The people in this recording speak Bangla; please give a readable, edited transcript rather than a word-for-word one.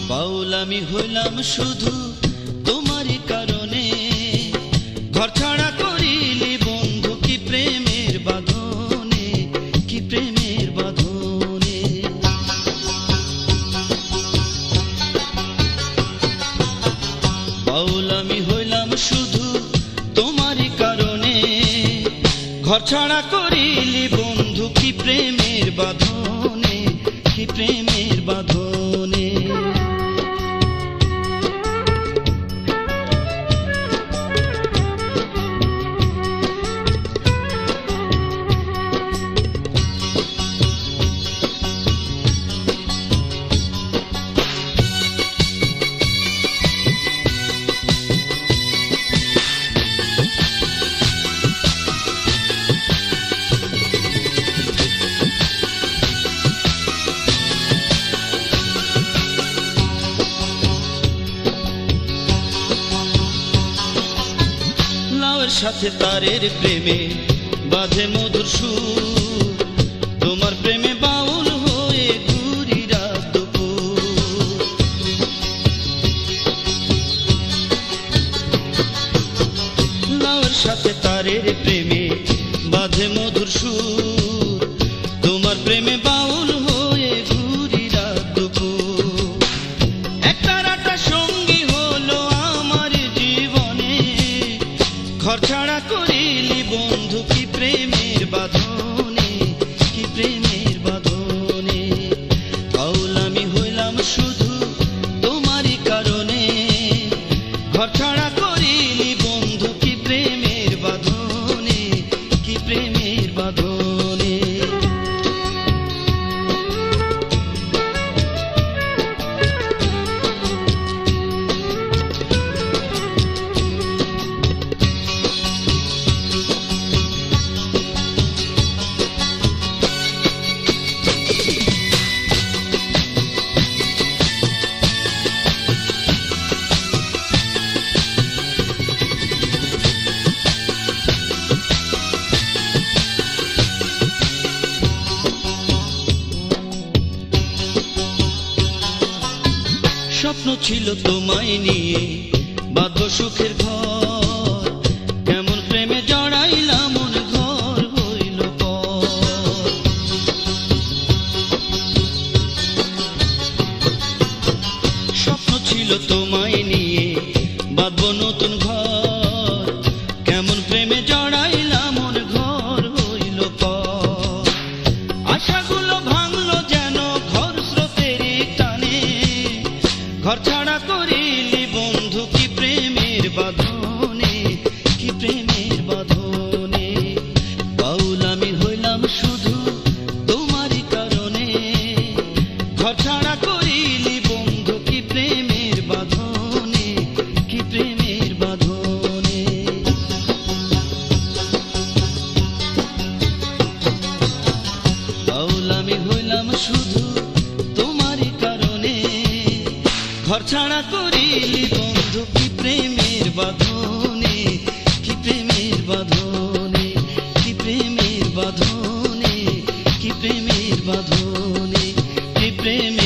বাউল আমি হইলাম শুধু তোমারই কারণে, ঘর ছাড়া করিলি বন্ধু কি প্রেমের বাঁধনে, কি প্রেমের বাঁধনে। বাউল আমি হইলাম শুধু তোমারই কারণে, ঘর ছাড়া করিলি বন্ধু কি প্রেমের বাঁধনে, কি প্রেমের বাঁধনে। সাথে তারের প্রেমে বাঁধে মধুর সুর, তোমার প্রেমে বাউল হয়ে ঘুরি রাত দুপুর। লাউয়ের সাথে তারের প্রেমে বাঁধে মধুর সুর, তোমার প্রেমে বাউল হয়ে ঘুরি রাত দুপুর। একটা রাটা সঙ্গী হলো আমার জীবনে, ঘর ছাড়া করিলি বন্ধু কি প্রেমের বাঁধনে, কি প্রেমের বাঁধনে। বাউল আমি হইলাম শুধু তোমারই কারণে, ঘর ছাড়া করিলি বন্ধু কি প্রেমের বাঁধনে, কি প্রেমের বাঁধনে। স্বপ্ন ছিল তোমায় নিয়ে বাঁধব সুখের ঘর, কেমন প্রেমে জড়াইলাম মন ঘর হইল পর। স্বপ্ন ছিল তোমায় নিয়ে বাঁধব নতুন ঘর, কেমন প্রেমে জড়াইলাম মন ঘর হইল পর। আশাগুলো ভাঙলো যেন ঘর স্রোতের টানে, ঘর ছাড়া করিলি বন্ধু কি প্রেমের বাঁধনে, কি প্রেমের বাঁধনে। বাউল আমি হইলাম শুধু তোমারই কারণে, ঘর ছাড়া করিলি বন্ধু কি প্রেমের বাঁধনে, কি প্রেমের বাঁধনে। বাউল আমি হইলাম শুধু তোমারই কারণে, ঘর ছাড়া করিলি বন্ধু কি প্রেমের বাঁধনে, কি প্রেমের বাঁধনে, কি প্রেমের বাঁধনে, কি প্রেমের বাঁধনে, কি প্রেমের